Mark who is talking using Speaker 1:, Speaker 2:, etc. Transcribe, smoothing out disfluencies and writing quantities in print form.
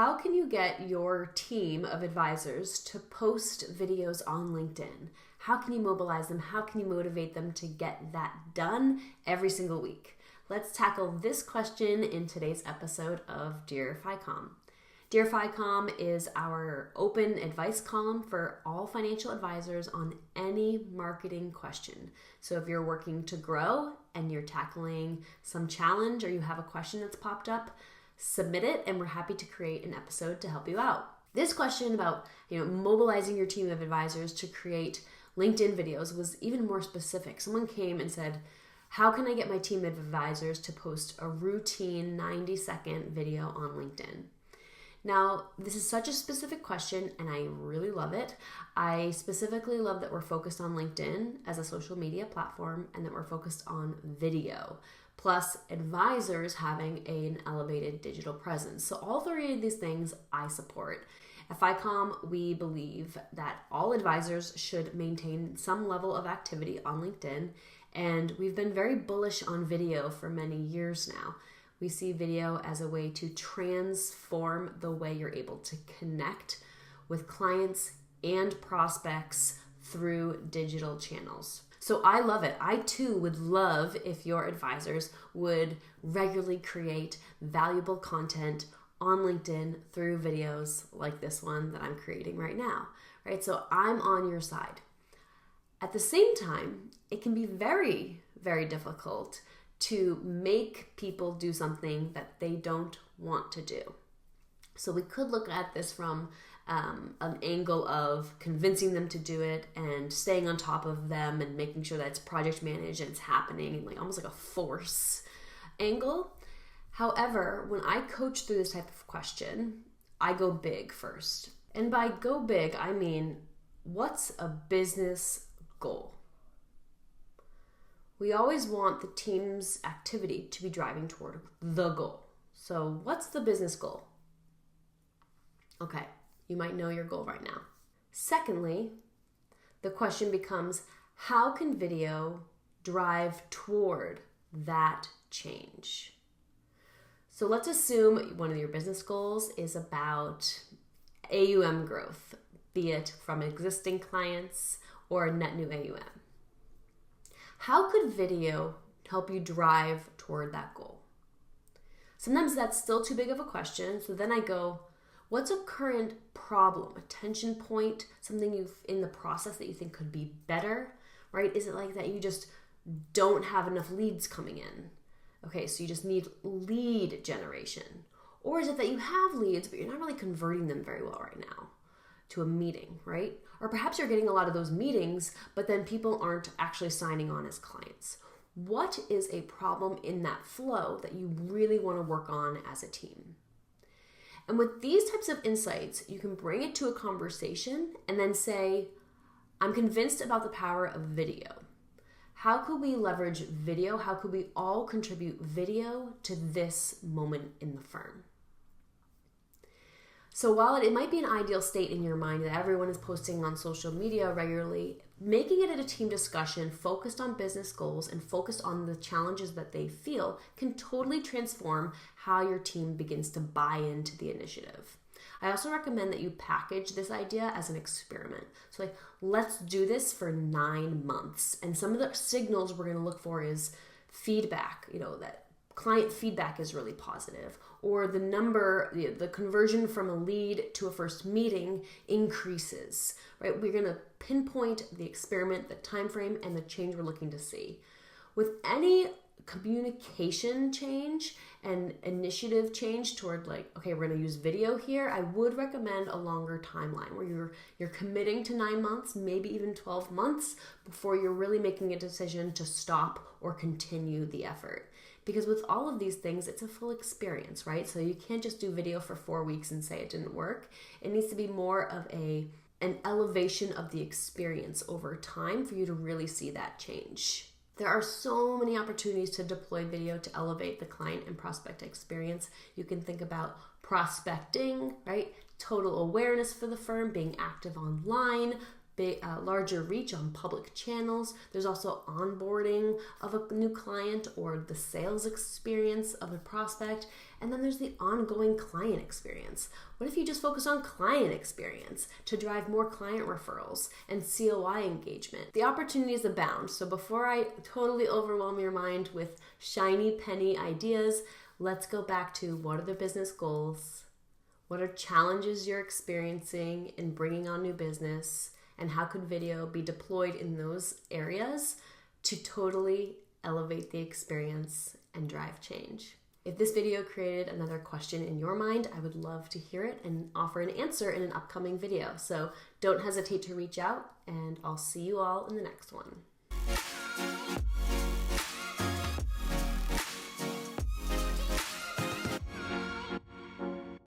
Speaker 1: How can you get your team of advisors to post videos on LinkedIn? How can you mobilize them? How can you motivate them to get that done every single week? Let's tackle this question in today's episode of Dear Ficomm. Dear Ficomm is our open advice column for all financial advisors on any marketing question. So if you're working to grow and you're tackling some challenge or you have a question that's popped up, submit it and we're happy to create an episode to help you out. This question about mobilizing your team of advisors to create LinkedIn videos was even more specific. Someone came and said, how can I get my team of advisors to post a routine 90-second video on LinkedIn? Now, this is such a specific question and I really love it. I specifically love that we're focused on LinkedIn as a social media platform and that we're focused on video, plus advisors having an elevated digital presence. So all three of these things I support. At Ficomm, we believe that all advisors should maintain some level of activity on LinkedIn, and we've been very bullish on video for many years now. We see video as a way to transform the way you're able to connect with clients and prospects through digital channels. So I love it. I too would love if your advisors would regularly create valuable content on LinkedIn through videos like this one that I'm creating right now, right? So I'm on your side. At the same time, it can be very, very difficult to make people do something that they don't want to do. So we could look at this from an angle of convincing them to do it and staying on top of them and making sure that it's project managed and it's happening, like almost like a force angle. However, when I coach through this type of question, I go big first. And by go big, I mean, what's a business goal? We always want the team's activity to be driving toward the goal. So what's the business goal? Okay, you might know your goal right now. Secondly, the question becomes, how can video drive toward that change? So let's assume one of your business goals is about AUM growth, be it from existing clients or net new AUM. How could video help you drive toward that goal? Sometimes that's still too big of a question, so then I go, what's a current problem, a tension point, something you've in the process that you think could be better, right? Is it like that you just don't have enough leads coming in? Okay, so you just need lead generation. Or is it that you have leads, but you're not really converting them very well right now to a meeting, right? Or perhaps you're getting a lot of those meetings, but then people aren't actually signing on as clients. What is a problem in that flow that you really want to work on as a team? And with these types of insights, you can bring it to a conversation and then say, I'm convinced about the power of video. How could we leverage video? How could we all contribute video to this moment in the firm? So while it might be an ideal state in your mind that everyone is posting on social media regularly, making it a team discussion focused on business goals and focused on the challenges that they feel can totally transform how your team begins to buy into the initiative. I also recommend that you package this idea as an experiment. So like, let's do this for 9 months. And some of the signals we're going to look for is feedback, that client feedback is really positive, or the conversion from a lead to a first meeting increases, right? We're going to pinpoint the experiment, the time frame, and the change we're looking to see. With any communication change and initiative change toward okay, we're going to use video here, I would recommend a longer timeline where you're committing to 9 months, maybe even 12 months before you're really making a decision to stop or continue the effort. Because with all of these things, it's a full experience, right? So you can't just do video for 4 weeks and say it didn't work. It needs to be more of an elevation of the experience over time for you to really see that change. There are so many opportunities to deploy video to elevate the client and prospect experience. You can think about prospecting, right? Total awareness for the firm, being active online, larger reach on public channels. There's also onboarding of a new client or the sales experience of a prospect. And then there's the ongoing client experience. What if you just focus on client experience to drive more client referrals and COI engagement? The opportunities abound. So before I totally overwhelm your mind with shiny penny ideas, let's go back to what are the business goals? What are challenges you're experiencing in bringing on new business? And how could video be deployed in those areas to totally elevate the experience and drive change? If this video created another question in your mind, I would love to hear it and offer an answer in an upcoming video. So don't hesitate to reach out, and I'll see you all in the next one.